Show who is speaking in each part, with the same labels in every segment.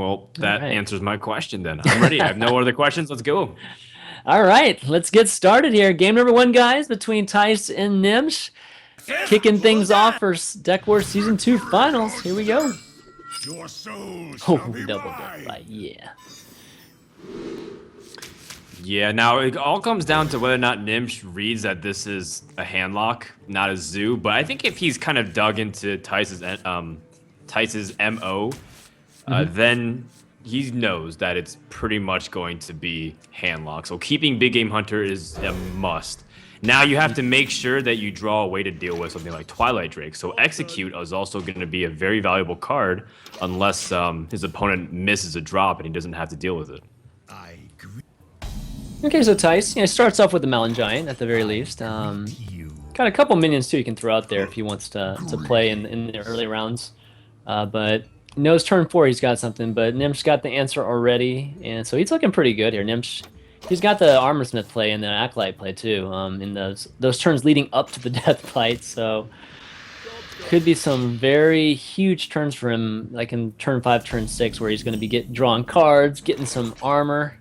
Speaker 1: Well,
Speaker 2: All
Speaker 1: that
Speaker 2: right.
Speaker 1: answers my question then. I'm ready. I have no other questions. Let's go.
Speaker 2: All right, let's get started here. Game number one, guys, between Tice and Gnimsh. Kicking things off for Deck Wars Season 2 Finals. Here we go.
Speaker 3: Your soul shall
Speaker 2: Oh,
Speaker 3: be
Speaker 2: double gunfight.
Speaker 3: mine.
Speaker 2: Yeah.
Speaker 1: Yeah, now it all comes down to whether or not Gnimsh reads that this is a handlock, not a zoo. But I think if he's kind of dug into Tice's MO, then he knows that it's pretty much going to be handlock. So keeping Big Game Hunter is a must. Now you have to make sure that you draw a way to deal with something like Twilight Drake. So Execute is also going to be a very valuable card unless his opponent misses a drop and he doesn't have to deal with it.
Speaker 3: I greet
Speaker 2: Okay, so Tice, starts off with the Mountain Giant at the very least.
Speaker 3: you.
Speaker 2: Got a couple minions too he can throw out there if he wants to play in the early rounds. But knows turn 4 he's got something, but Gnimsh got the answer already, and so he's looking pretty good here. Gnimsh, he's got the Armorsmith play and the Acolyte play too, in those turns leading up to the Deathbite, so could be some very huge turns for him, like in turn 5, turn 6, where he's going to be drawing cards, getting some armor.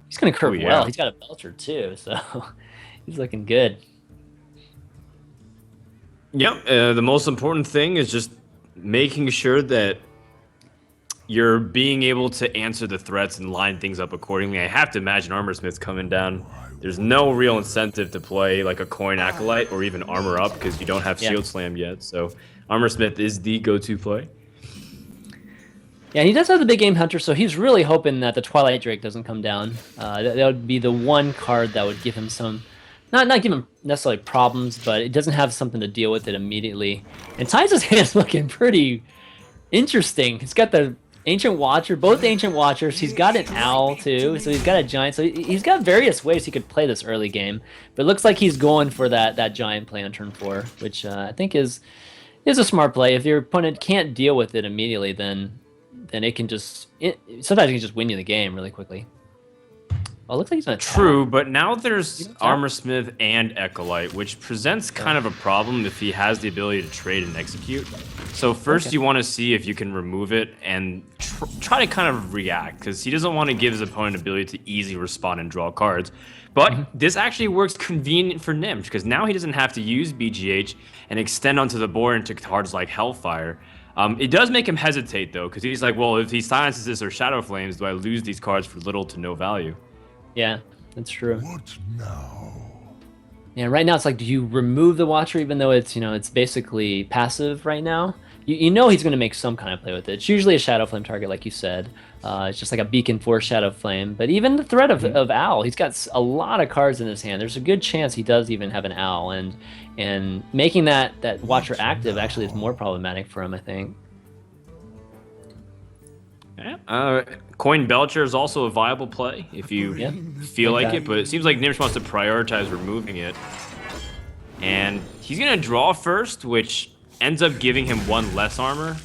Speaker 2: He's going to curve
Speaker 1: yeah.
Speaker 2: well. He's got a Belcher too, so he's looking good.
Speaker 1: Yep. The most important thing is just making sure that you're being able to answer the threats and line things up accordingly. I have to imagine Armorsmith's coming down. There's no real incentive to play like a Coin Acolyte or even Armor Up because you don't have
Speaker 2: Yeah.
Speaker 1: Shield Slam yet. So Armorsmith is the go-to play.
Speaker 2: Yeah, he does have the Big Game Hunter, so he's really hoping that the Twilight Drake doesn't come down. That would be the one card that would give him some, not give him necessarily problems, but it doesn't have something to deal with it immediately. And Ty's hand's looking pretty interesting. He's got the Ancient Watcher, both Ancient Watchers. He's got an Owl too, so he's got a Giant. So he's got various ways he could play this early game. But it looks like he's going for that Giant play on turn 4, which I think is a smart play. If your opponent can't deal with it immediately, then it can sometimes it can just win you the game really quickly. Oh, it looks like he's on a
Speaker 1: True, but now there's
Speaker 2: tap.
Speaker 1: Armorsmith and Acolyte, which presents kind of a problem if he has the ability to trade and execute. So first you want to see if you can remove it and try to kind of react, because he doesn't want to give his opponent ability to easily respond and draw cards. But this actually works convenient for Gnimsh, because now he doesn't have to use BGH and extend onto the board into cards like Hellfire. It does make him hesitate, though, because he's like, well, if he silences this or Shadow Flames, do I lose these cards for little to no value?
Speaker 2: Yeah, that's true.
Speaker 3: What now?
Speaker 2: Yeah, right now it's like, do you remove the Watcher even though it's it's basically passive right now? You know he's going to make some kind of play with it. It's usually a Shadow Flame target, like you said. It's just like a Beacon for Shadow Flame. But even the threat of Owl, he's got a lot of cards in his hand. There's a good chance he does even have an Owl, and making that Watcher active actually is more problematic for him, I think.
Speaker 1: Yeah. Coin Belcher is also a viable play if you feel like it, but it seems like Gnimsh wants to prioritize removing it. And he's going to draw first, which ends up giving him 1 less armor.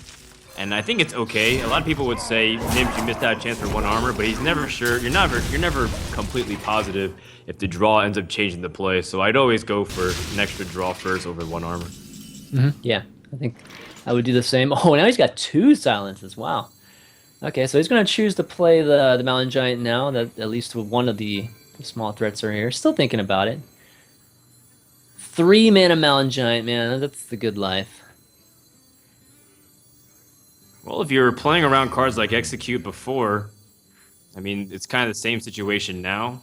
Speaker 1: And I think it's okay. A lot of people would say, Gnimsh, you missed out a chance for 1 armor, but he's never sure. You're never completely positive if the draw ends up changing the play. So I'd always go for an extra draw first over 1 armor.
Speaker 2: Yeah, I think I would do the same. Oh, now he's got 2 silences. Wow. Okay, so he's going to choose to play the Mountain Giant now, that at least one of the small threats are here. Still thinking about it. 3 mana Mountain Giant, man, that's the good life.
Speaker 1: Well, if you're playing around cards like Execute before, I mean, it's kind of the same situation now.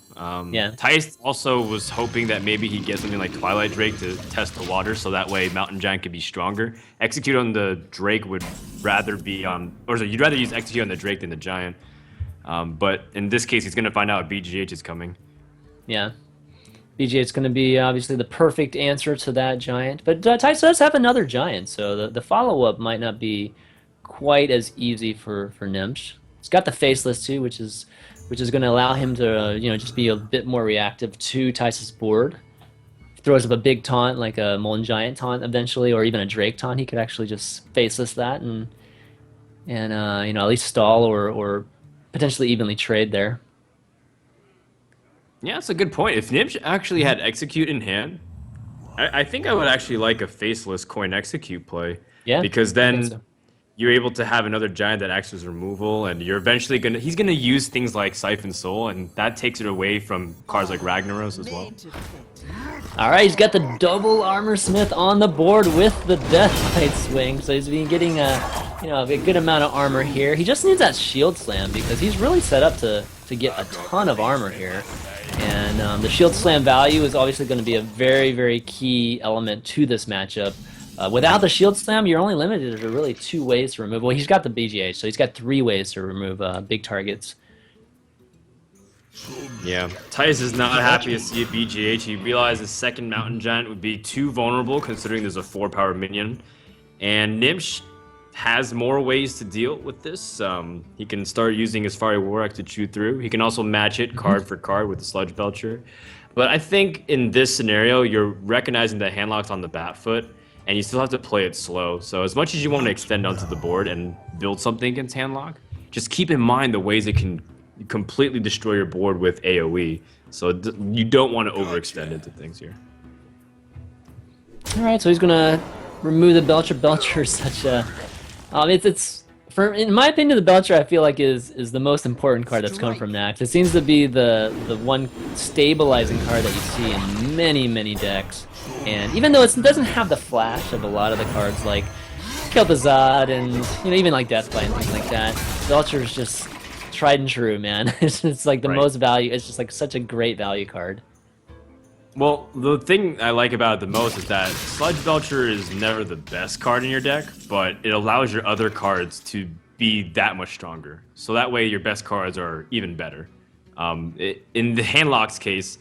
Speaker 2: Yeah.
Speaker 1: Tice also was hoping that maybe he'd get something like Twilight Drake to test the water, so that way Mountain Giant could be stronger. Execute on the Drake would rather be on, or sorry, you'd rather use Execute on the Drake than the Giant. But in this case, he's going to find out BGH is coming.
Speaker 2: Yeah. BG, it's going to be obviously the perfect answer to that Giant. But Tice does have another Giant, so the follow-up might not be quite as easy for Gnimsh. He's got the Faceless too, which is going to allow him to just be a bit more reactive to Tice's board. If he throws up a big taunt like a Molten Giant taunt eventually, or even a Drake taunt, he could actually just Faceless that and at least stall or potentially evenly trade there.
Speaker 1: Yeah, that's a good point. If Gnimsh actually had Execute in hand, I think I would actually like a Faceless Coin Execute play.
Speaker 2: Yeah,
Speaker 1: Because
Speaker 2: I think
Speaker 1: then
Speaker 2: so.
Speaker 1: you're able to have another giant that acts as removal, and you're eventually he's gonna use things like Siphon Soul, and that takes it away from cards like Ragnaros as well.
Speaker 2: All right, he's got the double Armor Smith on the board with the Deathlight Swing, so he's been getting a good amount of armor here. He just needs that Shield Slam because he's really set up to get a ton of armor here. And the Shield Slam value is obviously going to be a very, very key element to this matchup. Without the Shield Slam, you're only limited to really 2 ways to remove. Well, he's got the BGH, so he's got 3 ways to remove big targets.
Speaker 1: Yeah, Tice is not happy to see a BGH. He realized his second Mountain Giant would be too vulnerable considering there's a 4-power minion. And Gnimsh has more ways to deal with this. He can start using his Fiery Warlock to chew through. He can also match it card for card with the Sludge Belcher. But I think in this scenario, you're recognizing that Handlock's on the bat foot, and you still have to play it slow. So as much as you want to extend onto the board and build something against Handlock, just keep in mind the ways it can completely destroy your board with AoE. So you don't want to overextend into things here.
Speaker 2: All right, so he's gonna remove the Belcher. Belcher is such a, in my opinion, the Belcher I feel like is the most important card that's come from Nax. It seems to be the one stabilizing card that you see in many decks. And even though it doesn't have the flash of a lot of the cards like Kel'Thuzad and even like Deathbite and things like that, Belcher is just tried and true, man. It's like the most value. It's just like such a great value card.
Speaker 1: Well, the thing I like about it the most is that Sludge Belcher is never the best card in your deck, but it allows your other cards to be that much stronger. So that way your best cards are even better. In the Handlock's case,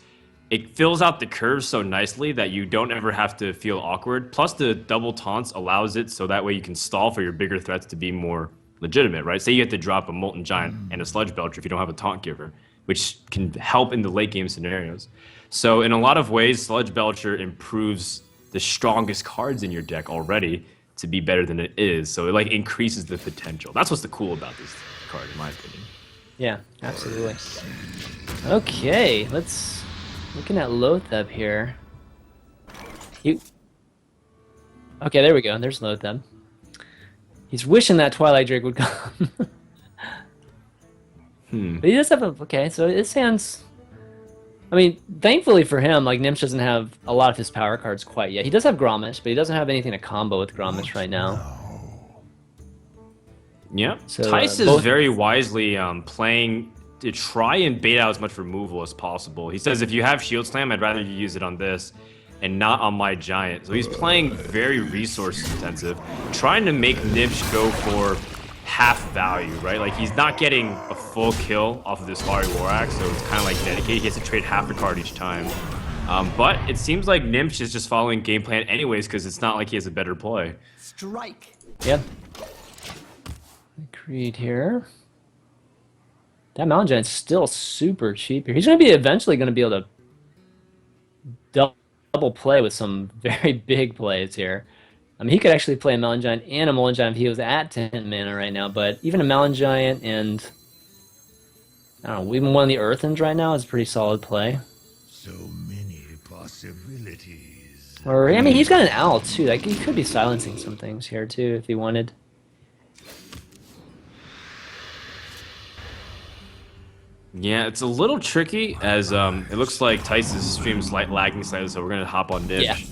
Speaker 1: it fills out the curve so nicely that you don't ever have to feel awkward. Plus the double taunts allows it so that way you can stall for your bigger threats to be more legitimate, right? Say you have to drop a Molten Giant and a Sludge Belcher if you don't have a Taunt Giver, which can help in the late game scenarios. So in a lot of ways, Sludge Belcher improves the strongest cards in your deck already to be better than it is. So it like increases the potential. That's what's the cool about this card, in my opinion.
Speaker 2: Yeah, absolutely. Okay, looking at Lotheb here. Okay, there we go. There's Lotheb. He's wishing that Twilight Drake would come. But he does have okay, so his hands, I mean, thankfully for him, like Gnimsh doesn't have a lot of his power cards quite yet. He does have Gnimsh, but he doesn't have anything to combo with Gnimsh right now.
Speaker 1: Yeah,
Speaker 2: so,
Speaker 1: Tice is very wisely playing to try and bait out as much removal as possible. He says, if you have Shield Slam, I'd rather you use it on this and not on my Giant. So he's playing very resource intensive, trying to make Gnimsh go for half value, right? Like he's not getting a full kill off of this Fiery Warlock, so it's kind of like dedicated. He has to trade half a card each time. But it seems like Gnimsh is just following game plan anyways, because it's not like he has a better play.
Speaker 4: Strike.
Speaker 2: Yep. Creed here. That Mountain Giant's still super cheap here. He's going to be eventually going to be able to double play with some very big plays here. I mean, he could actually play a Mountain Giant and a Molten Giant if he was at 10 mana right now, but even a Mountain Giant and, I don't know, even one of the Earthens right now is a pretty solid play.
Speaker 3: So many possibilities.
Speaker 2: Or, I mean, he's got an Owl too. Like, he could be silencing some things here too if he wanted.
Speaker 1: Yeah, it's a little tricky as it looks like Tice's stream's lagging slightly, so we're gonna hop on Gnimsh.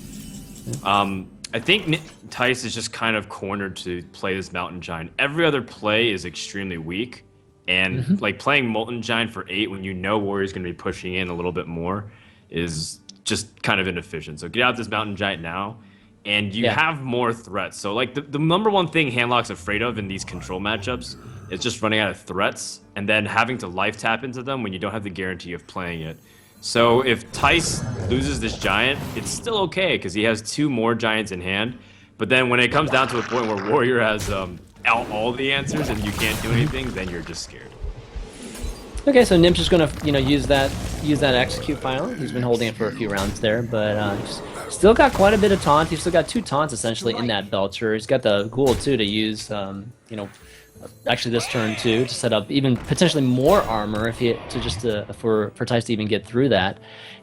Speaker 2: Yeah.
Speaker 1: I think Tice is just kind of cornered to play this Mountain Giant. Every other play is extremely weak, and like playing Molten Giant for 8 when you know Warrior's gonna be pushing in a little bit more is just kind of inefficient. So get out this Mountain Giant now, and you have more threats. So like the number one thing Handlock's afraid of in these control matchups is just running out of threats and then having to life tap into them when you don't have the guarantee of playing it. So if Tice loses this Giant, it's still okay because he has 2 more Giants in hand. But then when it comes down to a point where Warrior has all the answers and you can't do anything, then you're just scared.
Speaker 2: Okay, so Gnimsh is gonna, use that execute finally. He's been holding it for a few rounds there, but still got quite a bit of taunt. He's still got 2 taunts essentially in that Belcher. He's got the Ghoul too to use, actually this turn too, to set up even potentially more armor if he for Tice to even get through that.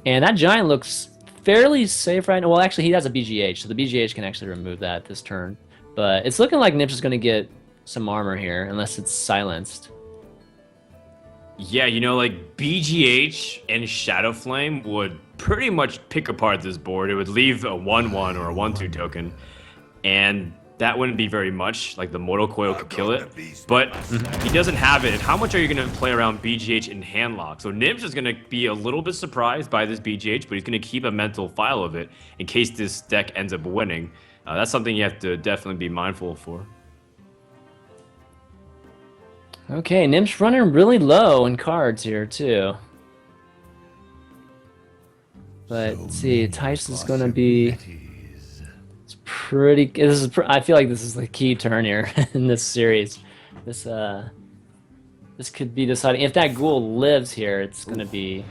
Speaker 2: And that Giant looks fairly safe right now. Well, actually he has a BGH, so the BGH can actually remove that this turn. But it's looking like Gnimsh is going to get some armor here, unless it's silenced.
Speaker 1: Yeah, you know, like BGH and Shadow Flame would pretty much pick apart this board. It would leave a 1/1 or a 1/2 token, and that wouldn't be very much. Like the Mortal Coil could kill it, but he doesn't have it. And how much are you going to play around BGH in handlock? So Gnimsh is going to be a little bit surprised by this BGH, but he's going to keep a mental file of it in case this deck ends up winning. That's something you have to definitely be mindful for.
Speaker 2: Okay, Gnimsh running really low in cards here too. But let's see, Theis is going to be pretty. I feel like this is the key turn here in this series. This could be deciding if that ghoul lives here. It's going to be.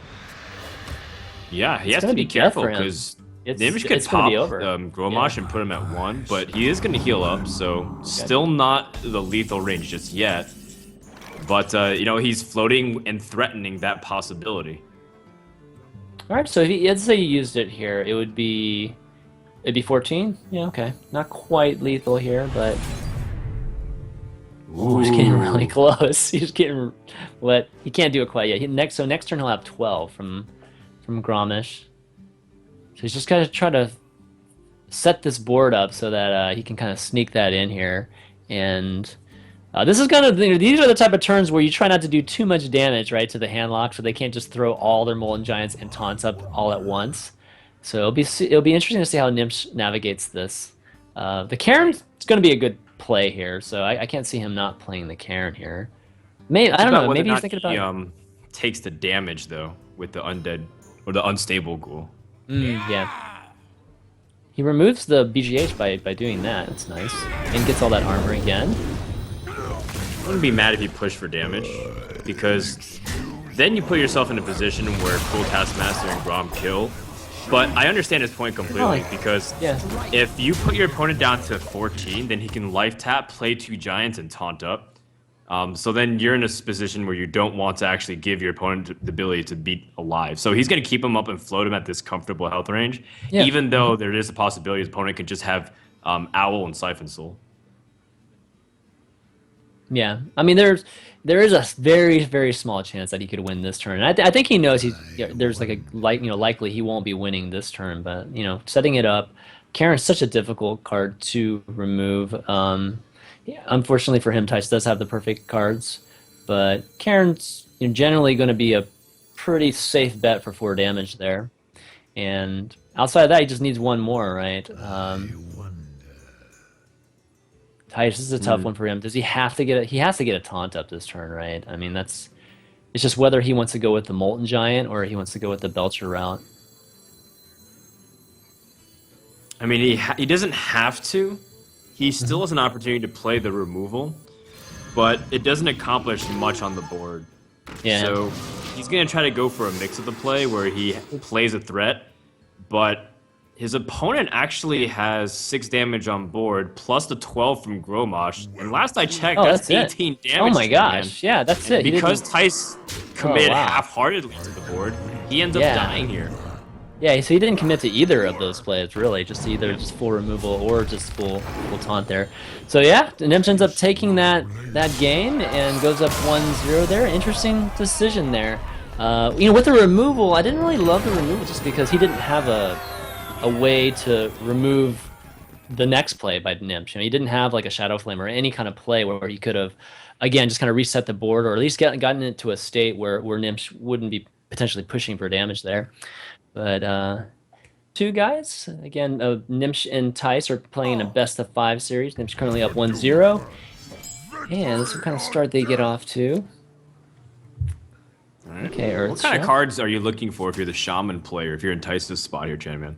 Speaker 1: Yeah, he has to be careful because Gnimsh could pop Gnimsh and put him at 1, but he is going to heal up, so still not the lethal range just yet. But, you know, he's floating and threatening that possibility.
Speaker 2: All right, so if let's say you used it here, it'd be 14? Yeah, okay. Not quite lethal here, but... Ooh, he's getting really close. He's getting what he can't do it quite yet. So next turn he'll have 12 from Gnimsh. So he's just gotta try to set this board up so that he can kind of sneak that in here. And this is these are the type of turns where you try not to do too much damage, right, to the handlock, so they can't just throw all their Molten Giants and taunts up all at once. So it'll be interesting to see how Gnimsh navigates this. The Cairn is going to be a good play here, so I can't see him not playing the Cairn here. Maybe I don't know. Maybe he's thinking about.
Speaker 1: He takes the damage though with the undead or the unstable ghoul.
Speaker 2: Yeah. He removes the BGH by doing that. That's nice, and gets all that armor again.
Speaker 1: I wouldn't be mad if you push for damage, because then you put yourself in a position where Full Taskmaster and Grom kill. But I understand his point completely, because if you put your opponent down to 14, then he can life tap, play 2 giants, and taunt up. So then you're in a position where you don't want to actually give your opponent the ability to beat alive. So he's going to keep him up and float him at this comfortable health range, even though there is a possibility his opponent could just have Owl and Siphon Soul.
Speaker 2: Yeah, I mean there is a very, very small chance that he could win this turn. And I think he knows there's like likely he won't be winning this turn, but setting it up. Cairn's such a difficult card to remove. Unfortunately for him, Theis does have the perfect cards, but Cairn's generally going to be a pretty safe bet for 4 damage there. And outside of that, he just needs 1 more, right? Theis, this is a tough one for him. Does he have to get he has to get a taunt up this turn, right? I mean, it's just whether he wants to go with the Molten Giant or he wants to go with the Belcher route.
Speaker 1: I mean, he doesn't have to. He still has an opportunity to play the removal, but it doesn't accomplish much on the board.
Speaker 2: Yeah.
Speaker 1: So he's going to try to go for a mix of the play where he plays a threat, but his opponent actually has 6 damage on board, plus the 12 from Gnimsh. And last I checked, that's 18 damage.
Speaker 2: Oh my gosh, yeah, that's it.
Speaker 1: Because Theis committed half-heartedly to the board, he ends up dying here.
Speaker 2: Yeah, so he didn't commit to either of those plays, really. Just either full removal or just full taunt there. So yeah, Gnimsh ends up taking that game and goes up 1-0 there. Interesting decision there. With the removal, I didn't really love the removal just because he didn't have a way to remove the next play by Gnimsh. He didn't have like a Shadow Flame or any kind of play where he could have, again, just kind of reset the board or at least gotten it to a state where Gnimsh wouldn't be potentially pushing for damage there. But 2 guys, again, Gnimsh and Theis are playing a best-of-5 series. Gnimsh currently up 1-0. And this is what kind of start they get off to.
Speaker 1: All right. Okay, what kind of cards are you looking for if you're the Shaman player, if you're in Theis' spot here, Chanman?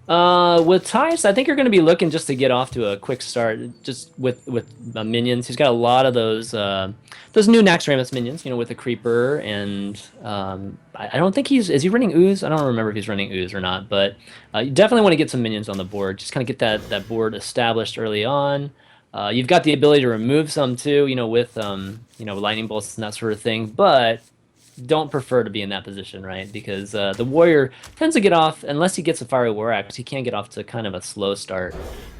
Speaker 2: With Theis, I think you're going to be looking just to get off to a quick start, just with minions. He's got a lot of those new Naxxramas minions, with the Creeper, and I don't think is he running Ooze? I don't remember if he's running Ooze or not, but you definitely want to get some minions on the board. Just kind of get that board established early on. You've got the ability to remove some too, with lightning bolts and that sort of thing, but don't prefer to be in that position, right? Because the warrior tends to get off, unless he gets a fiery war axe, he can get off to kind of a slow start,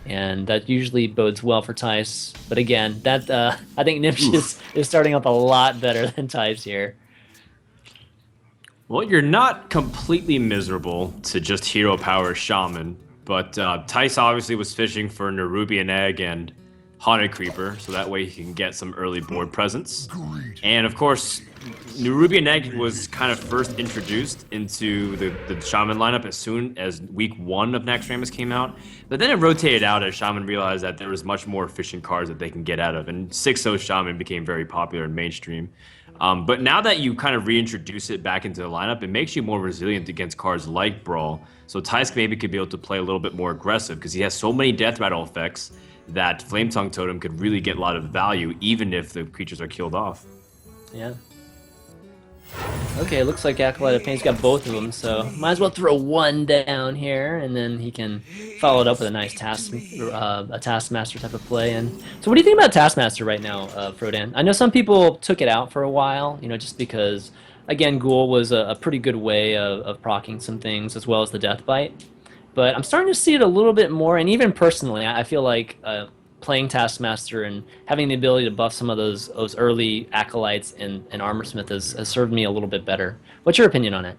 Speaker 2: and that usually bodes well for Tice. But again, that I think Gnimsh is starting off a lot better than Tice here.
Speaker 1: Well, you're not completely miserable to just hero power Shaman, but Tice obviously was fishing for Nerubian Egg and Haunted Creeper, so that way he can get some early board presence. And of course, Nerubian Egg was kind of first introduced into the Shaman lineup as soon as week 1 of Naxxramas came out, but then it rotated out as Shaman realized that there was much more efficient cards that they can get out of, and 6-0 Shaman became very popular in mainstream. But now that you kind of reintroduce it back into the lineup, it makes you more resilient against cards like Brawl. So Tice maybe could be able to play a little bit more aggressive because he has so many Death Rattle effects that Flame Tongue Totem could really get a lot of value even if the creatures are killed off.
Speaker 2: Yeah. Okay, looks like Acolyte of Pain's got both of them, so might as well throw one down here, and then he can follow it up with a nice Taskmaster type of play. And so, what do you think about Taskmaster right now, Frodan? I know some people took it out for a while, you know, just because, again, Ghoul was a pretty good way of proccing some things, as well as the Death Bite. But I'm starting to see it a little bit more, and even personally, I feel like playing Taskmaster and having the ability to buff some of those early Acolytes and Armorsmith has served me a little bit better. What's your opinion on it?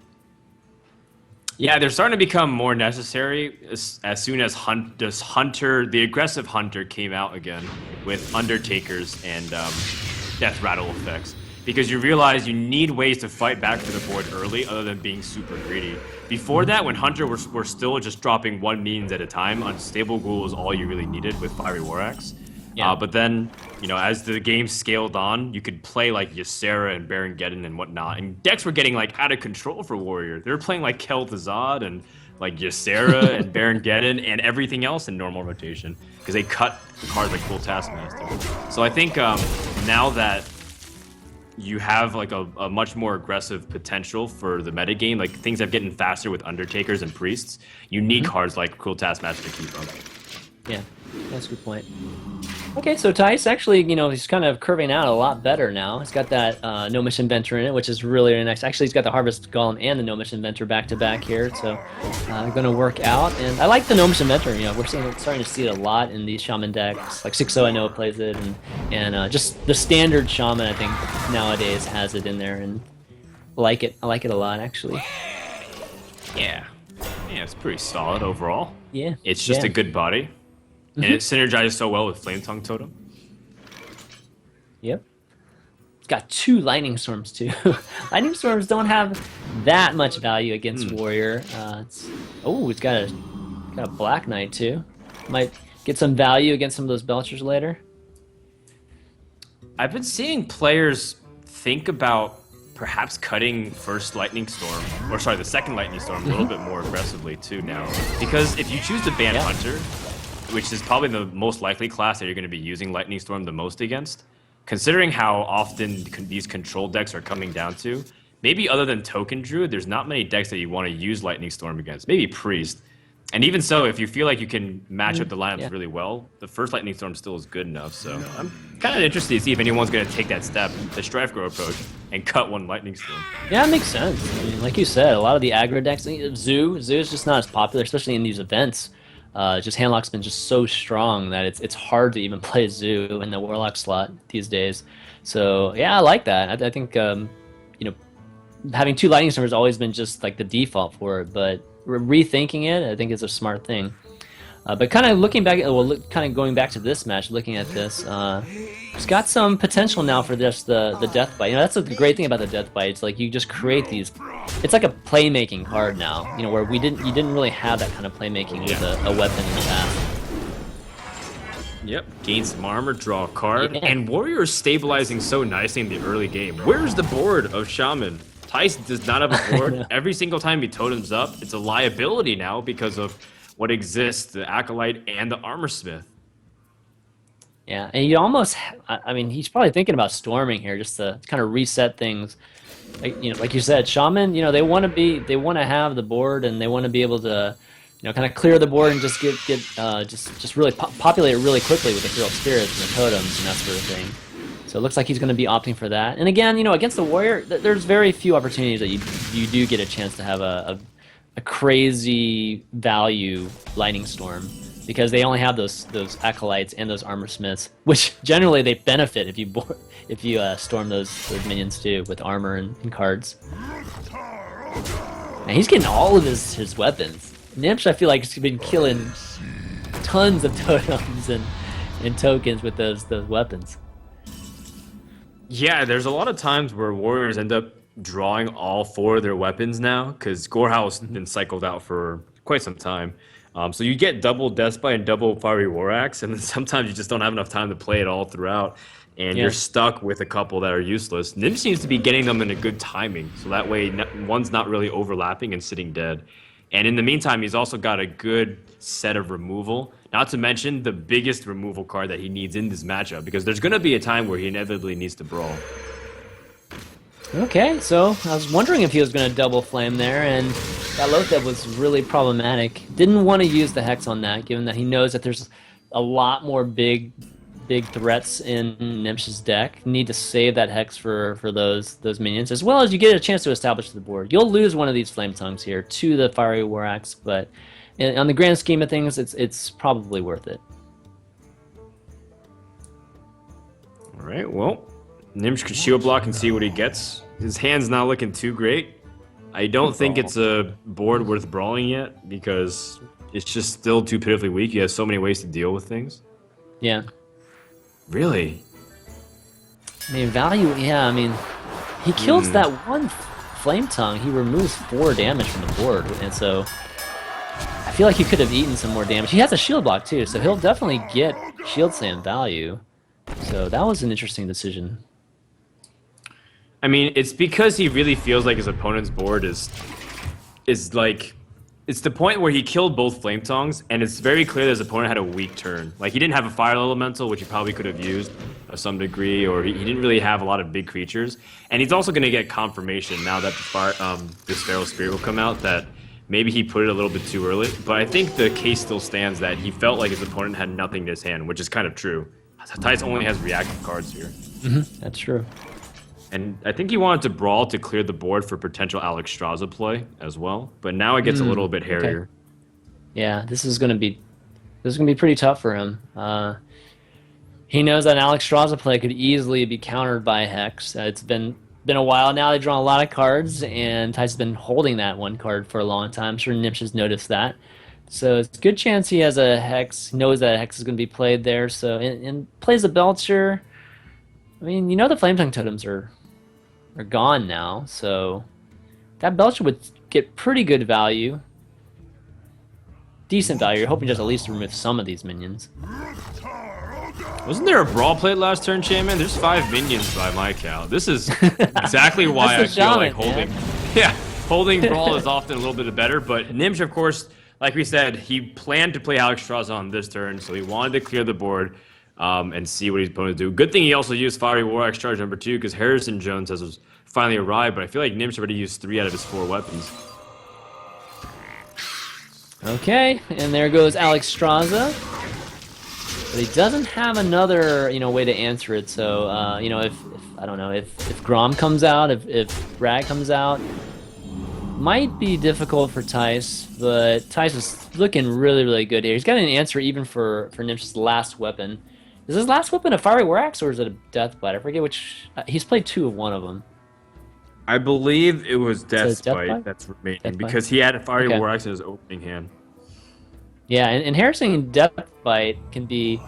Speaker 1: Yeah, they're starting to become more necessary as soon as the aggressive Hunter came out again with Undertakers and Death Rattle effects. Because you realize you need ways to fight back to the board early other than being super greedy. Before that, when Hunter were still just dropping 1 minions at a time, Unstable Ghoul was all you really needed with Fiery War Axe. Yeah. But then, you know, as the game scaled on, you could play like Ysera and Baron Geddon and whatnot. And decks were getting like out of control for Warrior. They were playing like Kel'Thuzad and like Ysera and Baron Geddon and everything else in normal rotation because they cut cards like Cool Taskmaster. So I think now that you have like a much more aggressive potential for the metagame, like things have gotten faster with Undertakers and Priests, you need cards like Cruel Taskmaster to keep up.
Speaker 2: Yeah, that's a good point. Okay, so Tice actually, you know, he's kind of curving out a lot better now. He's got that Gnomish Inventor in it, which is really, really nice. Actually, he's got the Harvest Golem and the Gnomish Inventor back to back here, so going to work out. And I like the Gnomish Inventor. You know, we're starting to see it a lot in these Shaman decks. Like 6-0 I know plays it, and just the standard Shaman I think nowadays has it in there, and I like it a lot actually.
Speaker 1: Yeah, it's pretty solid overall.
Speaker 2: Yeah,
Speaker 1: it's just a good body. And it synergizes so well with Flame Tongue Totem.
Speaker 2: Yep. It's got 2 Lightning Storms, too. Lightning Storms don't have that much value against Warrior. It's got a Black Knight, too. Might get some value against some of those Belchers later.
Speaker 1: I've been seeing players think about perhaps cutting the second Lightning Storm a little bit more aggressively, too, now. Because if you choose to ban Hunter, which is probably the most likely class that you're going to be using Lightning Storm the most against, considering how often these control decks are coming down to, maybe other than Token Druid, there's not many decks that you want to use Lightning Storm against. Maybe Priest. And even so, if you feel like you can match up the lineups really well, the first Lightning Storm still is good enough. So I'm kind of interested to see if anyone's going to take that step, the Strife Grow approach, and cut 1 Lightning Storm.
Speaker 2: Yeah, it makes sense. I mean, like you said, a lot of the aggro decks, Zoo is just not as popular, especially in these events. Just Handlock's been just so strong that it's hard to even play Zoo in the Warlock slot these days. So yeah, I like that. I think you know, having 2 Lightning Storms has always been just like the default for it, but rethinking it, I think is a smart thing. But kind of looking back, kind of going back to this match, looking at this, it's got some potential now for just the Death Bite. You know, that's the great thing about the Death Bite. It's like you just create these. It's like a playmaking card now. You know, where you didn't really have that kind of playmaking with a weapon in the past.
Speaker 1: Yep, gain some armor, draw a card, and Warrior is stabilizing so nicely in the early game. Where's the board of Shaman? Tice does not have a board. Every single time he totems up, it's a liability now because of what exists, the Acolyte and the Armorsmith.
Speaker 2: Yeah, and you almost, I mean, he's probably thinking about storming here just to kind of reset things. Like, you know, like you said, Shaman, you know, they want to have the board and they want to be able to, you know, kind of clear the board and just just really populate it really quickly with the Feral Spirits and the totems and that sort of thing. So it looks like he's going to be opting for that. And again, against the Warrior, there's very few opportunities that you do get a chance to have a crazy value Lightning Storm, because they only have those acolytes and those armor smiths, which generally they benefit if you storm those minions too with armor and cards. And he's getting all of his weapons. Gnimsh, I feel like, has been killing tons of totems and tokens with those weapons.
Speaker 1: Yeah, there's a lot of times where warriors end up drawing all 4 of their weapons now, because Gorehouse has been cycled out for quite some time. So you get double Deathbite and double Fiery War Axe, and then sometimes you just don't have enough time to play it all throughout, and you're stuck with a couple that are useless. Gnimsh seems to be getting them in a good timing, so that way one's not really overlapping and sitting dead. And in the meantime, he's also got a good set of removal, not to mention the biggest removal card that he needs in this matchup, because there's going to be a time where he inevitably needs to brawl.
Speaker 2: Okay, so I was wondering if he was going to double flame there, and that Lotheb was really problematic. Didn't want to use the Hex on that, given that he knows that there's a lot more big threats in Gnimsh's deck. Need to save that Hex for those minions, as well as you get a chance to establish the board. You'll lose one of these Flame Tongues here to the Fiery War Axe, but on the grand scheme of things, it's probably worth it.
Speaker 1: All right, well, Gnimsh could shield block and see what he gets. His hand's not looking too great. I don't think it's a board worth brawling yet, because it's just still too pitifully weak. He has so many ways to deal with things.
Speaker 2: Yeah.
Speaker 1: Really?
Speaker 2: I mean, value, yeah, I mean, he kills that one Flame Tongue, he removes 4 damage from the board, and so I feel like he could have eaten some more damage. He has a shield block too, so he'll definitely get Shield Slam value. So that was an interesting decision.
Speaker 1: I mean, it's because he really feels like his opponent's board is like, it's the point where he killed both Flame Tongues, and it's very clear that his opponent had a weak turn. Like, he didn't have a Fire Elemental, which he probably could have used to some degree, or he didn't really have a lot of big creatures. And he's also going to get confirmation now that this Feral Spirit will come out, that maybe he put it a little bit too early. But I think the case still stands that he felt like his opponent had nothing in his hand, which is kind of true. Thijs only has reactive cards here.
Speaker 2: That's true.
Speaker 1: And I think he wanted to brawl to clear the board for potential Alexstrasza play as well. But now it gets a little bit hairier.
Speaker 2: Okay. Yeah, this is gonna be pretty tough for him. He knows that Alexstrasza play could easily be countered by Hex. It's been a while now. They've drawn a lot of cards, and Thijs has been holding that one card for a long time. I'm sure Gnimsh has noticed that. So it's a good chance he has a Hex, knows that a Hex is going to be played there. So and plays a Belcher. I mean, the Flame Tongue totems are gone now, so that Belcher would get pretty good value. Decent value. You're hoping just at least to remove some of these minions.
Speaker 1: Wasn't there a brawl plate last turn, Shaman? There's 5 minions by my count. This is exactly why I feel like holding brawl is often a little bit better. But Gnimsh, of course, like we said, he planned to play Alexstrasza on this turn, so he wanted to clear the board and see what his opponent do. Good thing he also used Fiery War Axe charge number 2, because Harrison Jones has finally arrived, but I feel like Gnimsh already used 3 out of his 4 weapons.
Speaker 2: Okay, and there goes Alexstrasza. But he doesn't have another, way to answer it. So, if Grom comes out, if Rag comes out, might be difficult for Thijs, but Thijs is looking really, really good here. He's got an answer even for Gnimsh's last weapon. Is his last weapon a Fiery War Axe, or is it a Deathbite? I forget which. He's played 2 of one of them.
Speaker 1: I believe it was
Speaker 2: Deathbite
Speaker 1: Deathbite that's remaining, because he had a Fiery War Axe in his opening hand.
Speaker 2: Yeah, and Harrison Deathbite can be,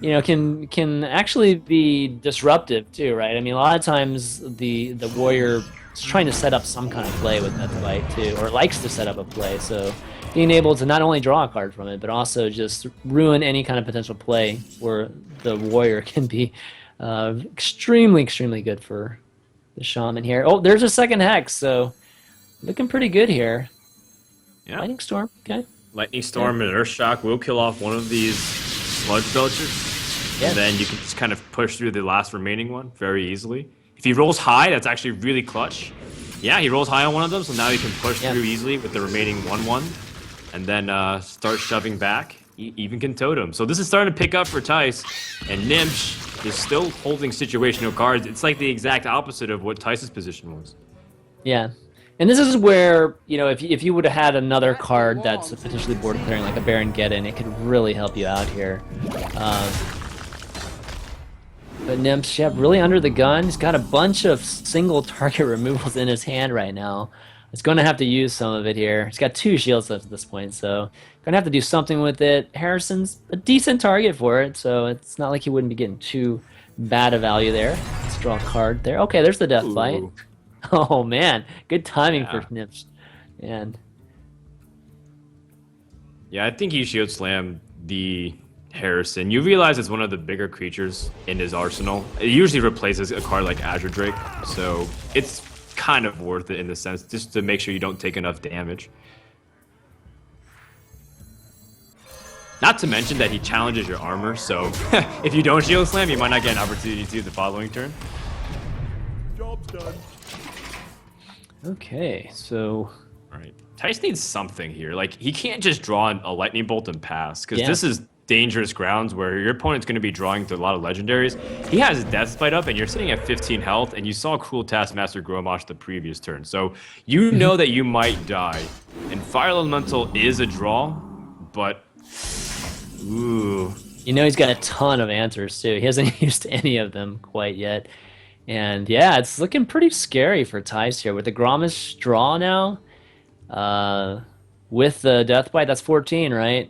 Speaker 2: can actually be disruptive too, right? I mean, a lot of times the warrior is trying to set up some kind of play with Deathbite too, or likes to set up a play. So being able to not only draw a card from it, but also just ruin any kind of potential play where the warrior can be extremely, extremely good for the shaman here. Oh, there's a second Hex, so looking pretty good here.
Speaker 1: Yeah.
Speaker 2: Lightning Storm, okay.
Speaker 1: Lightning Storm and Earth Shock will kill off one of these Sludge Belchers. Yeah. And then you can just kind of push through the last remaining one very easily. If he rolls high, that's actually really clutch. Yeah, he rolls high on one of them, so now he can push through easily with the remaining 1/1. And then start shoving back. even can totem. So this is starting to pick up for Tice, and Gnimsh is still holding situational cards. It's like the exact opposite of what Tice's position was.
Speaker 2: Yeah. And this is where, you know, if you would have had another card that's potentially board clearing, like a Baron Geddon, it could really help you out here. But Gnimsh, yeah, really under the gun. He's got a bunch of single target removals in his hand right now. He's going to have to use some of it here. He's got 2 shields left at this point, so going to have to do something with it. Harrison's a decent target for it, so it's not like he wouldn't be getting too bad a value there. Let's draw a card there. Okay, there's the Death Bite. Oh, man. Good timing for Gnimsh. And
Speaker 1: yeah, I think he shield slammed the Harrison. You realize it's one of the bigger creatures in his arsenal. It usually replaces a card like Azure Drake, so it's kind of worth it in the sense, just to make sure you don't take enough damage. Not to mention that he challenges your armor, so if you don't shield slam, you might not get an opportunity to the following turn.
Speaker 3: Job's done.
Speaker 2: okay, so
Speaker 1: Right. Tice needs something here. Like, he can't just draw a lightning bolt and pass, because
Speaker 2: Yeah.
Speaker 1: this is dangerous grounds where your opponent's going to be drawing to a lot of legendaries. He has Death Spite up, and you're sitting at 15 health, and you saw Cruel Taskmaster Gromosh the previous turn. So you know that you might die. And Fire Elemental is a draw, but... Ooh.
Speaker 2: you know he's got a ton of answers, too. He hasn't used any of them quite yet. And yeah, it's looking pretty scary for Tice here. With the Gnimsh draw now, with the Death Bite, that's 14, right?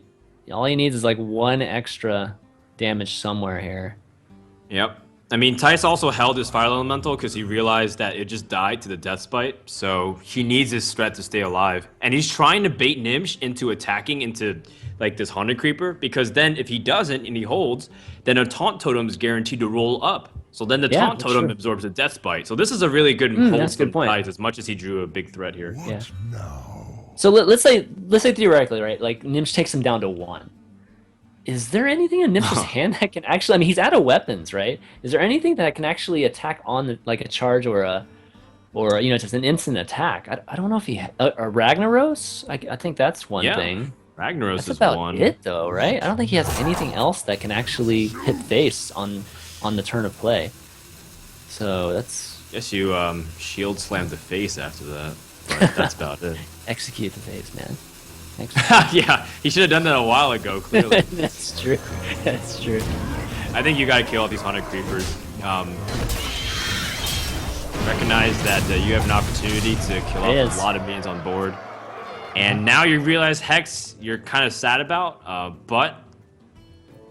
Speaker 2: All he needs is like 1 extra damage somewhere here.
Speaker 1: Yep. I mean, Tice also held his Fire Elemental because he realized that it just died to the Death Spite, so he needs his threat to stay alive. And he's trying to bait Gnimsh into attacking into, like, this Haunted Creeper, because then if he doesn't and he holds, then a Taunt Totem is guaranteed to roll up. So then the Taunt
Speaker 2: that's
Speaker 1: Totem
Speaker 2: true.
Speaker 1: absorbs a Death Spite. So this is a really good hold
Speaker 2: that's a good
Speaker 1: from
Speaker 2: point.
Speaker 1: Tice, as much as he drew a big threat here.
Speaker 3: What
Speaker 2: Yeah.
Speaker 3: now?
Speaker 2: So let's say theoretically, right? Like Gnimsh takes him down to 1. Is there anything in Gnimsh's hand that can actually? I mean, he's out of weapons, right? Is there anything that can actually attack on the, like a charge or you know, just an instant attack? I don't know if he a Ragnaros. I think that's one
Speaker 1: Yeah.
Speaker 2: thing.
Speaker 1: Ragnaros
Speaker 2: That's
Speaker 1: is
Speaker 2: about
Speaker 1: one.
Speaker 2: it, though, right? I don't think he has anything else that can actually hit face on the turn of play. So that's
Speaker 1: Guess you shield slammed the face after that. But that's about it.
Speaker 2: execute the face, man.
Speaker 1: Yeah, he should have done that a while ago, clearly.
Speaker 2: That's true. That's true.
Speaker 1: I think you gotta kill all these Haunted Creepers. Recognize that you have an opportunity to kill off
Speaker 2: Yes.
Speaker 1: a lot of minions on board. And now you realize Hex you're kind of sad about, but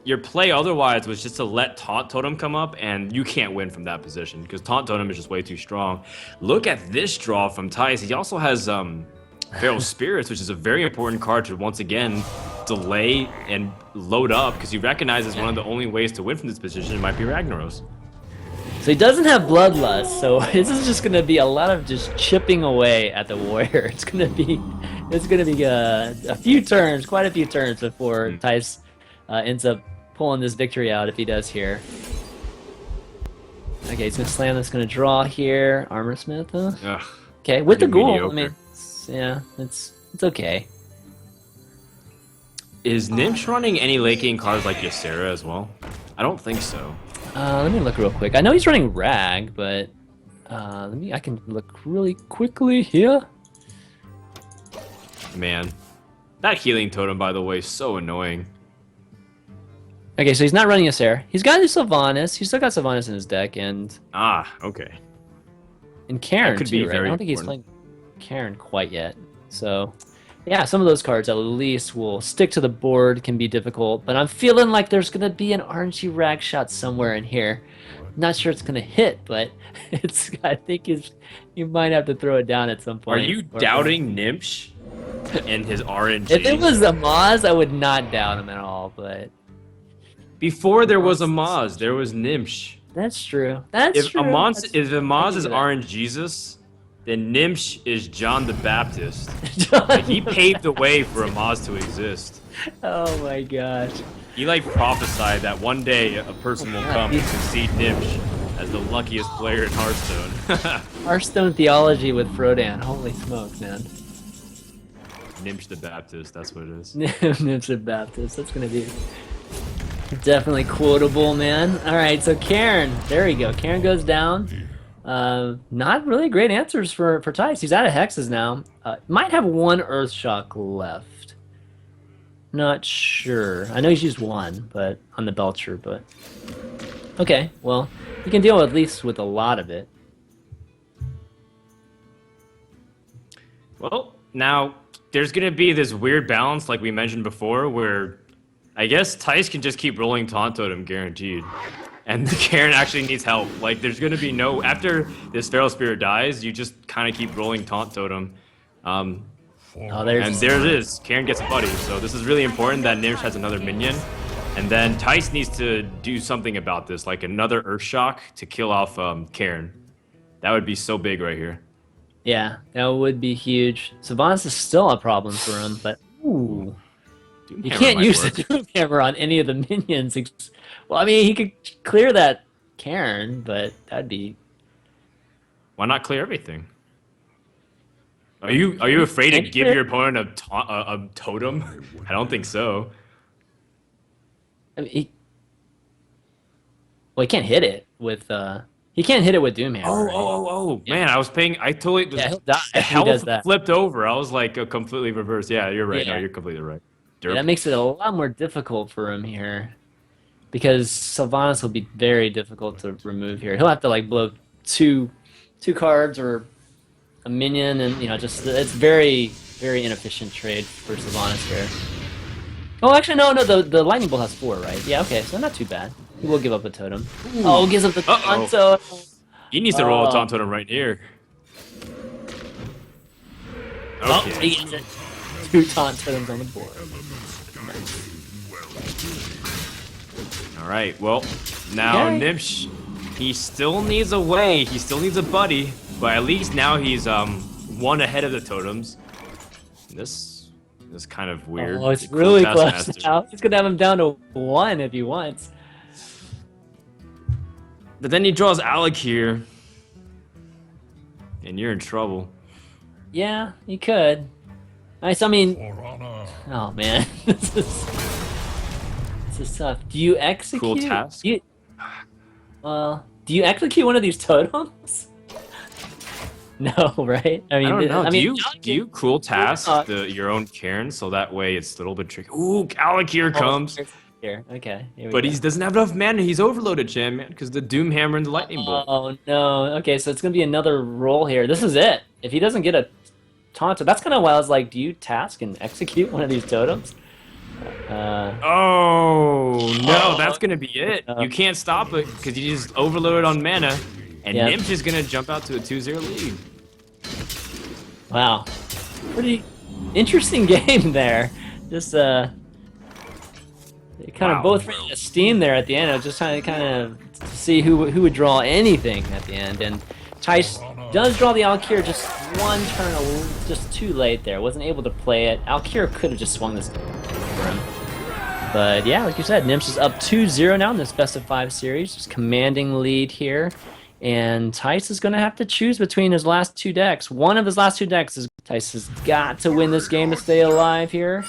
Speaker 1: your play otherwise was just to let Taunt Totem come up, and you can't win from that position because Taunt Totem is just way too strong. Look at this draw from Tice. He also has Feral Spirits, which is a very important card to once again delay and load up, because he recognizes one of the only ways to win from this position might be Ragnaros.
Speaker 2: So he doesn't have Bloodlust, so this is just gonna be a lot of just chipping away at the warrior. It's gonna be a few turns, quite a few turns before Tice ends up pulling this victory out if he does here. Okay, he's gonna slam. That's gonna draw here. Armor Smith.
Speaker 1: Ugh.
Speaker 2: Okay, with the
Speaker 1: Pretty
Speaker 2: ghoul.
Speaker 1: mediocre.
Speaker 2: I mean, it's okay.
Speaker 1: Is Gnimsh running any late game cards like Ysera as well? I don't think so.
Speaker 2: Let me look real quick. I know he's running Rag, but I can look really quickly here.
Speaker 1: Man, that healing totem, by the way, is so annoying.
Speaker 2: Okay, so he's not running a Sarah. He's got his Sylvanas. He's still got Sylvanas in his deck, and
Speaker 1: Okay.
Speaker 2: Karen
Speaker 1: That could
Speaker 2: too,
Speaker 1: be
Speaker 2: right? I
Speaker 1: very
Speaker 2: don't think he's
Speaker 1: important.
Speaker 2: playing Karen quite yet. So, yeah, some of those cards at least will stick to the board, can be difficult. But I'm feeling like there's gonna be an RNG Rag shot somewhere in here. Not sure it's gonna hit, but it's. I think you might have to throw it down at some
Speaker 1: Are
Speaker 2: point.
Speaker 1: you doubting Gnimsh and his RNG?
Speaker 2: If it was a Maz, I would not doubt him at all. But
Speaker 1: Before there was a Maz, there was Gnimsh.
Speaker 2: that's true. That's
Speaker 1: If
Speaker 2: true.
Speaker 1: Maz
Speaker 2: That's-
Speaker 1: is
Speaker 2: that.
Speaker 1: RNGesus, then Gnimsh is John the Baptist. Like, he paved the way for a Maz to exist.
Speaker 2: Oh my gosh.
Speaker 1: He like prophesied that one day a person will come and succeed Gnimsh as the luckiest player in Hearthstone.
Speaker 2: Hearthstone theology with Frodan. Holy smokes, man.
Speaker 1: Gnimsh the Baptist. That's what it is.
Speaker 2: Gnimsh the Baptist. That's gonna be definitely quotable, man. All right, so Karen. There we go. Karen goes down. Not really great answers for Tice. He's out of hexes now. Might have one Earth Shock left. Not sure. I know he's used one, but on the Belcher. But okay, well, you can deal at least with a lot of it.
Speaker 1: Well, now there's gonna be this weird balance, like we mentioned before, where I guess Tice can just keep rolling Taunt Totem guaranteed. And Karen actually needs help. Like, there's going to be no... After this Feral Spirit dies, you just kind of keep rolling Taunt Totem.
Speaker 2: Oh,
Speaker 1: And there it is. Karen gets a buddy. So this is really important that Gnimsh has another minion. And then Tice needs to do something about this, like another Earth Shock to kill off Karen. That would be so big right here.
Speaker 2: Yeah, that would be huge. Sylvanas is still a problem for him, but ooh.
Speaker 1: Doom
Speaker 2: You
Speaker 1: Hammer
Speaker 2: can't
Speaker 1: might
Speaker 2: use
Speaker 1: work.
Speaker 2: the Doom Hammer on any of the minions. Well, I mean, he could clear that Karen, but that'd be...
Speaker 1: Why not clear everything? Are you afraid to give your opponent a totem? I don't think so.
Speaker 2: I mean, Well, he can't hit it with... He can't hit it with Doom Hammer. right?
Speaker 1: Man, I totally was,
Speaker 2: Yeah, he'll die
Speaker 1: the
Speaker 2: if he
Speaker 1: health
Speaker 2: does that.
Speaker 1: flipped over. I was like completely reversed. Yeah, you're right. No,
Speaker 2: Yeah.
Speaker 1: you're completely right.
Speaker 2: Yeah,
Speaker 1: Derp.
Speaker 2: that makes it a lot more difficult for him here. Because Sylvanas will be very difficult to remove here. He'll have to like blow two cards or a minion, and just it's very inefficient trade for Sylvanas here. Oh, actually no, the lightning bolt has 4, right? Yeah, okay, so not too bad. He will give up a totem. Oh, gives up the taunt totem.
Speaker 1: He needs to roll a taunt totem right here.
Speaker 2: Oh,
Speaker 1: Okay.
Speaker 2: he gets it. 2 taunt totems on the board.
Speaker 1: All right. Well, now
Speaker 2: Okay.
Speaker 1: Gnimsh, he still needs a way. He still needs a buddy, but at least now he's one ahead of the totems. This is kind of weird.
Speaker 2: Oh, it's
Speaker 1: Cool
Speaker 2: really close
Speaker 1: Taskmaster.
Speaker 2: now. He's gonna have him down to 1 if he wants.
Speaker 1: But then he draws Alec here, and you're in trouble.
Speaker 2: Yeah, he could. I mean, oh man, this is tough. Do you execute?
Speaker 1: Cool task.
Speaker 2: Do you execute one of these totems? No, right?
Speaker 1: I don't know.
Speaker 2: I mean,
Speaker 1: do you cool task your own Cairn so that way it's a little bit tricky? Ooh, Alec here comes.
Speaker 2: Here, okay. Here we
Speaker 1: But
Speaker 2: go.
Speaker 1: he doesn't have enough mana. He's overloaded, Chan, man, because the Doom Hammer and the Lightning Bolt.
Speaker 2: Oh no. Okay, so it's gonna be another roll here. This is it. If he doesn't get a taunt, that's kind of why I was like, do you task and execute one of these totems?
Speaker 1: Oh, no, that's going to be it. You can't stop it because you just overloaded on mana. And
Speaker 2: Yep.
Speaker 1: Gnimsh is going to jump out to a 2-0 lead.
Speaker 2: Wow. Pretty interesting game there. Just they kind of
Speaker 1: Wow.
Speaker 2: both ran out of steam there at the end. I was just trying to kind of see who would draw anything at the end. And Tice does draw the Alkir just one turn, just too late there. Wasn't able to play it. Alkir could have just swung this for him. But yeah, like you said, Gnimsh is up 2-0 now in this best of 5 series. Just commanding lead here. And Tice is going to have to choose between his last 2 decks. One of his last 2 decks is Tice has got to win this game to stay alive here.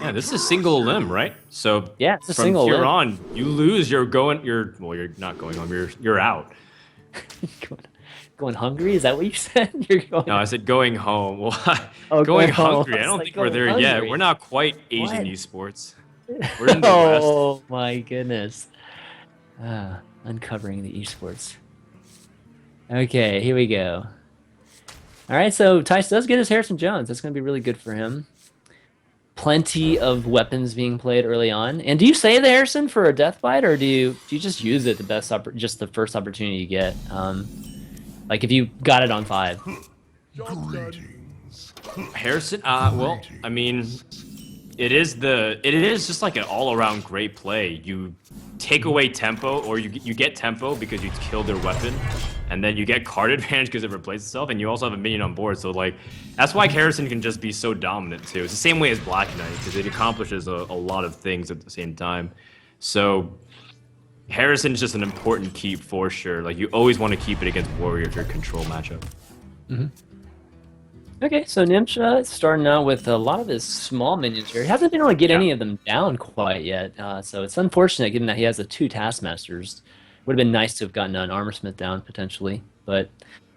Speaker 1: Yeah, this is single limb, right? So
Speaker 2: Yeah, it's a
Speaker 1: from
Speaker 2: single
Speaker 1: here
Speaker 2: limb.
Speaker 1: on, you lose, you're not going home, you're out.
Speaker 2: Going hungry? Is that what you said? You're going.
Speaker 1: No, I said going home. Well,
Speaker 2: Oh,
Speaker 1: going
Speaker 2: going home.
Speaker 1: hungry. I
Speaker 2: It's
Speaker 1: don't
Speaker 2: like
Speaker 1: think we're
Speaker 2: going
Speaker 1: there yet.
Speaker 2: hungry.
Speaker 1: We're not quite Asian
Speaker 2: What?
Speaker 1: esports. We're in the West.
Speaker 2: Oh my goodness. Uncovering the esports. Okay, here we go. All right, so Tice does get his Harrison Jones. That's going to be really good for him. Plenty of weapons being played early on. And do you save the Harrison for a death bite, or do you just use it just the first opportunity you get? Like if you got it on 5.
Speaker 3: Job's done.
Speaker 1: Harrison, well, I mean, it is just like an all-around great play. You take away tempo, or you get tempo because you killed their weapon, and then you get card advantage because it replaces itself, and you also have a minion on board. So like, that's why Harrison can just be so dominant too. It's the same way as Black Knight because it accomplishes a lot of things at the same time. So Harrison's just an important keep for sure. Like you always want to keep it against Warrior if you're a control matchup.
Speaker 2: Okay, so Gnimsh starting out with a lot of his small minions here. He hasn't been able to get any of them down quite yet, so it's unfortunate given that he has the 2 Taskmasters. Would have been nice to have gotten an Armorsmith down potentially, but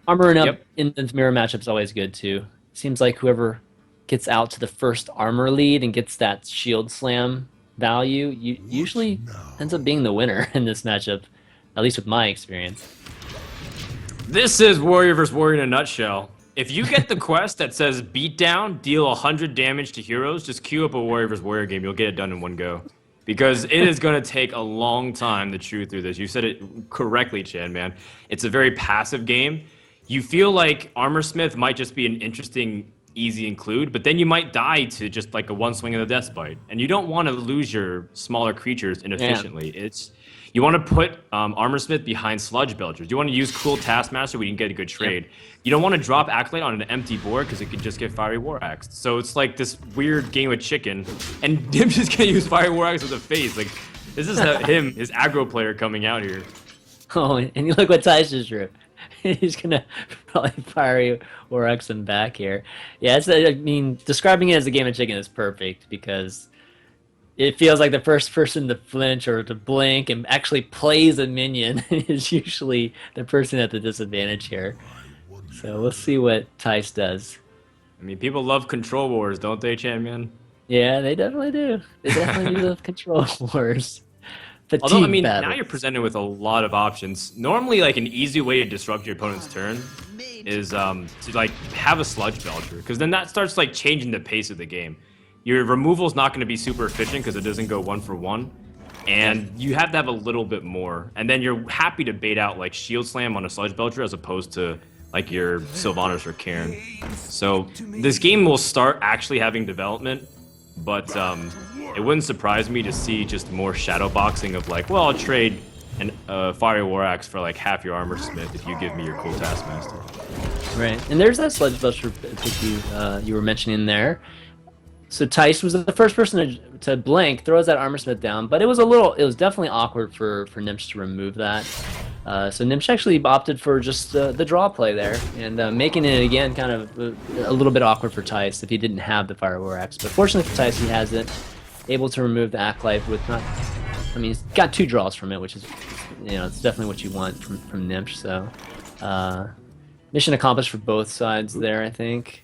Speaker 2: armoring up
Speaker 1: Yep.
Speaker 2: in the mirror matchup is always good too. Seems like whoever gets out to the first armor lead and gets that shield slam value usually ends up being the winner in this matchup, at least with my experience.
Speaker 1: This is Warrior vs. Warrior in a nutshell. If you get the quest that says beat down, deal 100 damage to heroes, just queue up a Warrior vs. Warrior game. You'll get it done in one go. Because it is going to take a long time to chew through this. You said it correctly, Chan, man. It's a very passive game. You feel like Armorsmith might just be an interesting, easy include, but then you might die to just like a one swing of the Death Bite. And you don't want to lose your smaller creatures inefficiently. You want to put Armorsmith behind Sludge Belchers. You want to use Cool Taskmaster where you can get a good trade. You don't want to drop Acolyte on an empty board because it could just get Fiery War Axe. So it's like this weird game of chicken, and Gnimsh is going to use Fiery War Axe with a face. Like, this is him, his aggro player coming out here.
Speaker 2: Oh, and you look what Ty's just drew. He's gonna probably Fiery War Axe him back here. Yeah, I mean, describing it as a game of chicken is perfect because it feels like the first person to flinch or to blink and actually plays a minion is usually the person at the disadvantage here. So we'll see what Tice does.
Speaker 1: I mean, people love control wars, don't they, champion?
Speaker 2: Yeah, they definitely do. They definitely do love control wars. Fatigue
Speaker 1: Although, I mean, now
Speaker 2: battles.
Speaker 1: you're presented with a lot of options. Normally, like, an easy way to disrupt your opponent's turn is to, like, have a Sludge Belcher, because then that starts, like, changing the pace of the game. Your removal's not going to be super efficient because it doesn't go 1-for-1, and you have to have a little bit more. And then you're happy to bait out, like, Shield Slam on a Sludge Belcher as opposed to, like, your Sylvanas or Cairn. So this game will start actually having development, but it wouldn't surprise me to see just more shadow boxing of, like, well, I'll trade an Fiery War Axe for, like, half your Armorsmith if you give me your Cool Taskmaster.
Speaker 2: Right, and there's that Sludge Belcher you were mentioning there. So Tice was the first person to blink, throws that Armorsmith down, but it was definitely awkward for Gnimsh to remove that. So Gnimsh actually opted for just the draw play there, and making it again kind of a little bit awkward for Tice if he didn't have the Fire War Axe. But fortunately for Tice, he has it, able to remove the Acolyte with not. I mean, he's got 2 draws from it, which is, it's definitely what you want from Gnimsh. So mission accomplished for both sides there, I think.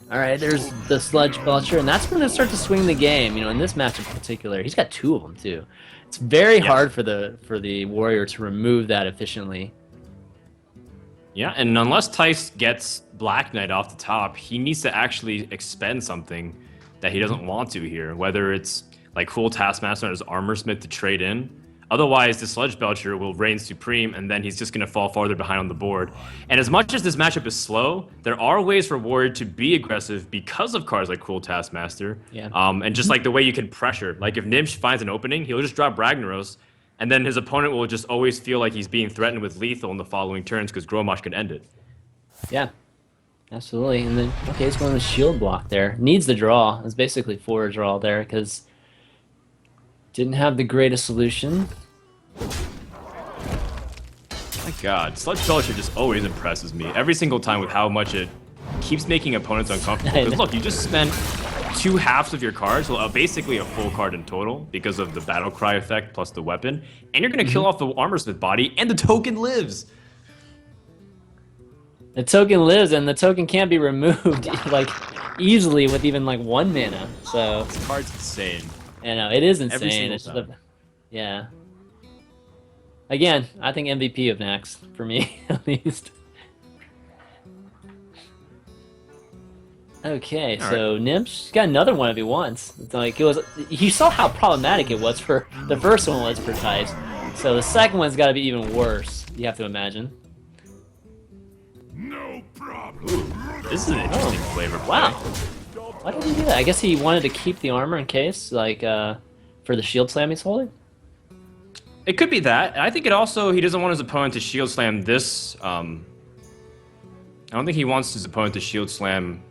Speaker 2: All right, there's the Sludge Belcher, and that's going to start to swing the game. In this match in particular, he's got 2 of them too. It's very hard for the warrior to remove that efficiently.
Speaker 1: Yeah, and unless Tice gets Black Knight off the top, he needs to actually expend something that he doesn't want to here, whether it's like Cool Taskmaster and his Armorsmith to trade in. Otherwise, the Sludge Belcher will reign supreme, and then he's just going to fall farther behind on the board. And as much as this matchup is slow, there are ways for Warrior to be aggressive because of cards like Cool Taskmaster.
Speaker 2: Yeah.
Speaker 1: And just like the way you can pressure. Like if Gnimsh finds an opening, he'll just drop Ragnaros, and then his opponent will just always feel like he's being threatened with lethal in the following turns because Gromosh can end it.
Speaker 2: Yeah, absolutely. And then, okay, he's going with Shield Block there. Needs the draw. It's basically for a draw there because didn't have the greatest solution.
Speaker 1: My god, Sludge Belcher just always impresses me. Every single time with how much it keeps making opponents uncomfortable. Because look, you just spent 2 halves of your cards, well, basically a full card in total because of the Battle Cry effect plus the weapon. And you're going to kill off the Armorsmith body, and the token lives.
Speaker 2: The token lives, and the token can't be removed like easily with even like 1 mana. So
Speaker 1: This card's insane.
Speaker 2: I know it is
Speaker 1: Every
Speaker 2: insane.
Speaker 1: single
Speaker 2: It's
Speaker 1: time.
Speaker 2: yeah. Again, I think MVP of Nax for me at least. Okay, so Gnimsh got another one if he wants. It's like you saw how problematic it was for the first one was for Tice. So the second one's got to be even worse. You have to imagine.
Speaker 3: No problem.
Speaker 1: This is an interesting flavor play.
Speaker 2: Wow. Why did he do that? I guess he wanted to keep the armor in case, like, for the shield slam he's holding?
Speaker 1: It could be that. I think it also, he doesn't want his opponent to shield slam this. I don't think he wants his opponent to shield slam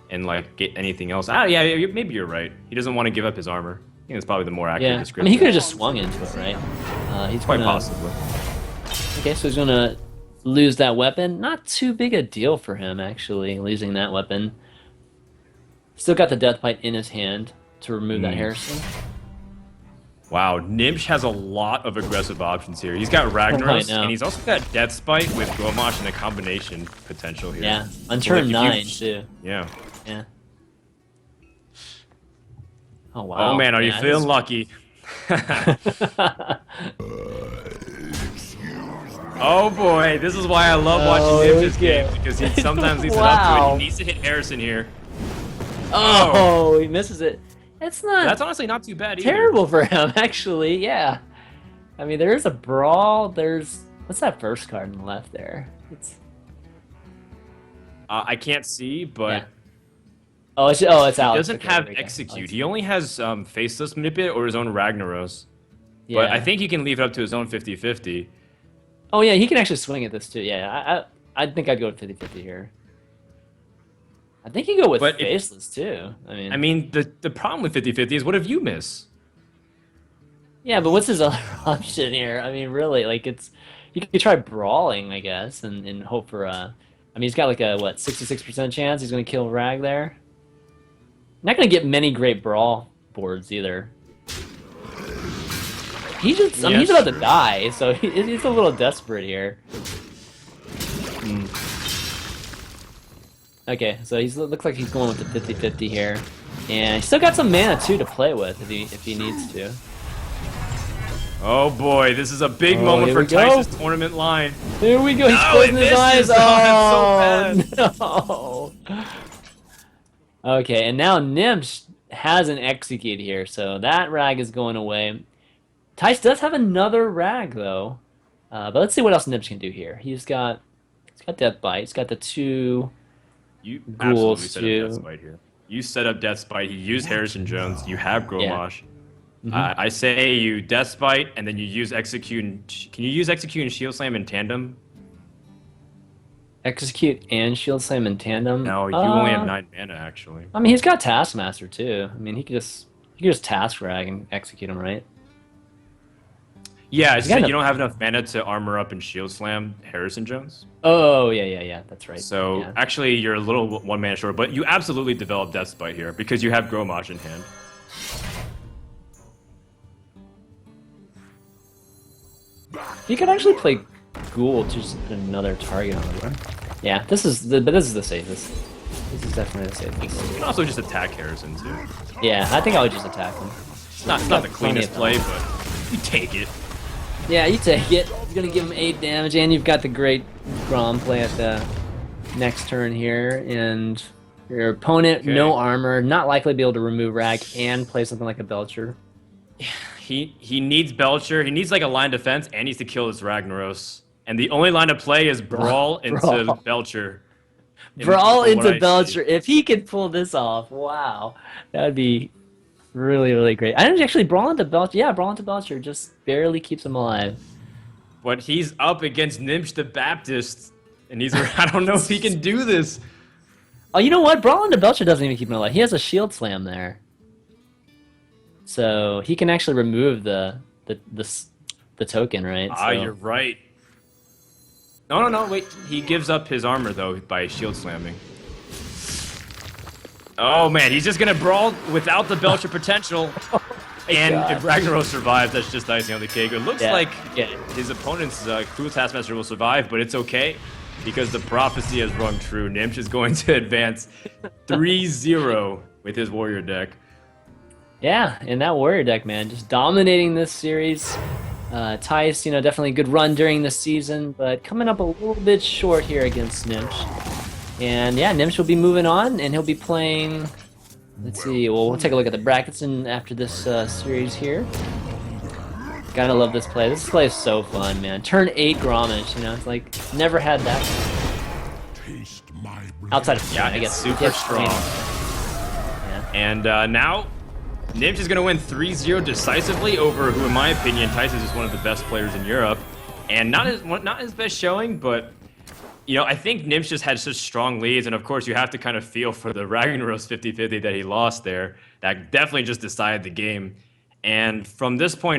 Speaker 1: and, like, get anything else. Yeah, maybe you're right. He doesn't want to give up his armor. I think that's probably the more accurate
Speaker 2: Yeah. I
Speaker 1: description.
Speaker 2: mean, he could have just swung into it, right? He's
Speaker 1: Quite
Speaker 2: gonna,
Speaker 1: possibly.
Speaker 2: Okay, so he's gonna lose that weapon. Not too big a deal for him, actually, losing that weapon. Still got the Death Bite in his hand to remove that Harrison.
Speaker 1: Wow, Gnimsh has a lot of aggressive options here. He's got Ragnaros,
Speaker 2: know.
Speaker 1: and he's also got Death Spite with Gnimsh and a combination potential here.
Speaker 2: Yeah, on
Speaker 1: So,
Speaker 2: turn
Speaker 1: like, if
Speaker 2: 9, too.
Speaker 1: Yeah.
Speaker 2: Yeah. Oh, wow.
Speaker 1: Oh man, are you
Speaker 2: Yeah,
Speaker 1: feeling lucky? Oh boy, this is why I love watching Gnimsh's games, because he sometimes leads it up to it.
Speaker 2: Wow.
Speaker 1: He needs to hit Harrison here.
Speaker 2: Oh, he misses it. It's not
Speaker 1: That's honestly not too bad either.
Speaker 2: terrible for him, actually. Yeah. I mean, there is a brawl. There's what's that first card on the left there? It's
Speaker 1: I can't see, but
Speaker 2: yeah. Oh, it's Alex.
Speaker 1: he doesn't
Speaker 2: Okay,
Speaker 1: have
Speaker 2: there we go.
Speaker 1: Execute.
Speaker 2: Alex.
Speaker 1: He only has Faceless Manipulate or his own Ragnaros.
Speaker 2: Yeah.
Speaker 1: But I think he can leave it up to his own 50-50.
Speaker 2: Oh yeah, he can actually swing at this too. Yeah, I think I'd go with 50-50 here. I think you go with
Speaker 1: But
Speaker 2: Faceless too.
Speaker 1: I mean, the problem with 50-50 is what if you miss?
Speaker 2: Yeah, but what's his other option here? I mean, really, like you could try brawling, I guess, and hope for I mean, he's got like a what 66% chance he's gonna kill Rag there. Not gonna get many great brawl boards either. He just I mean, he's
Speaker 1: Yes,
Speaker 2: about to die, so he's a little desperate here. Okay, so he looks like he's going with the 50-50 here, and he's still got some mana too to play with if he needs to.
Speaker 1: Oh boy, this is a big moment
Speaker 2: here
Speaker 1: for
Speaker 2: we go.
Speaker 1: Tice's tournament line.
Speaker 2: Here we go. He's
Speaker 1: No,
Speaker 2: closing
Speaker 1: it
Speaker 2: his eyes.
Speaker 1: misses.
Speaker 2: Oh, no. Okay, and now Gnimsh has an execute here, so that rag is going away. Tice does have another rag though, but let's see what else Gnimsh can do here. He's got Death Bite. He's got the 2
Speaker 1: You
Speaker 2: Ghouls
Speaker 1: absolutely set
Speaker 2: too.
Speaker 1: up Death Spite here. You set up Death Spite. You use Harrison Jones. You have Gromosh.
Speaker 2: Mhm.
Speaker 1: I say you Death Spite, and then you use Execute. Can you use Execute and Shield Slam in tandem?
Speaker 2: Execute and Shield Slam in tandem.
Speaker 1: No, you only have 9 mana actually.
Speaker 2: I mean, he's got Taskmaster too. I mean, he could just task rag and execute him, right?
Speaker 1: Yeah, so
Speaker 2: got
Speaker 1: you don't have enough mana to armor up and Shield Slam Harrison Jones.
Speaker 2: Oh yeah. That's right.
Speaker 1: So
Speaker 2: yeah.
Speaker 1: actually, you're a little 1 mana short, but you absolutely develop Death Spite here because you have Gromosh in hand.
Speaker 2: You could actually play Ghoul to just put another target on him. Yeah, this is the safest. This is definitely the safest.
Speaker 1: You can also just attack Harrison too.
Speaker 2: Yeah, I think I would just attack him.
Speaker 1: It's not the
Speaker 2: plenty
Speaker 1: cleanest
Speaker 2: of
Speaker 1: play,
Speaker 2: time.
Speaker 1: but you take it.
Speaker 2: Yeah, you take it. You're gonna give him 8 damage, and you've got the great Grom play at the next turn here, and your opponent,
Speaker 1: Okay.
Speaker 2: no armor, not likely to be able to remove Rag and play something like a Belcher.
Speaker 1: He needs Belcher. He needs like a line defense and needs to kill his Ragnaros. And the only line of play is Brawl into
Speaker 2: Brawl.
Speaker 1: Belcher.
Speaker 2: Brawl
Speaker 1: From what
Speaker 2: into
Speaker 1: I
Speaker 2: Belcher.
Speaker 1: see.
Speaker 2: If he could pull this off, wow, that would be really, really great. I didn't actually Brawl into Belcher. Yeah, Brawl into Belcher just barely keeps him alive.
Speaker 1: But he's up against Gnimsh the Baptist, and he's I don't know if he can do this.
Speaker 2: Oh, you know what? Brawl into Belcher doesn't even keep him alive. He has a shield slam there, so he can actually remove the token, right?
Speaker 1: Ah,
Speaker 2: So-
Speaker 1: you're right. No, wait. He gives up his armor though by shield slamming. Oh man, he's just gonna brawl without the Belcher potential. And
Speaker 2: God.
Speaker 1: if Ragnaros survives, that's just icing on the cake. It looks
Speaker 2: Yeah,
Speaker 1: like
Speaker 2: yeah.
Speaker 1: his opponent's Cruel Taskmaster will survive, but it's okay because the prophecy has rung true. Gnimsh is going to advance 3-0 with his warrior deck.
Speaker 2: Yeah, and that warrior deck, man, just dominating this series. Tice, definitely a good run during the season, but coming up a little bit short here against Gnimsh. And yeah, Gnimsh will be moving on, and he'll be playing. Let's see. Well, we'll take a look at the brackets after this series here. Gotta love this play. This play is so fun, man. Turn 8 Gnimsh, it's like never had that.
Speaker 3: Taste my breath.
Speaker 2: Outside of
Speaker 1: Yeah,
Speaker 2: I guess
Speaker 1: super
Speaker 2: yeah,
Speaker 1: strong.
Speaker 2: Yeah.
Speaker 1: And now, Gnimsh is going to win 3-0 decisively over who, in my opinion, Tyson is one of the best players in Europe. And not his best showing, but, I think Gnimsh just had such strong leads. And, of course, you have to kind of feel for the Ragnaros 50-50 that he lost there. That definitely just decided the game. And from this point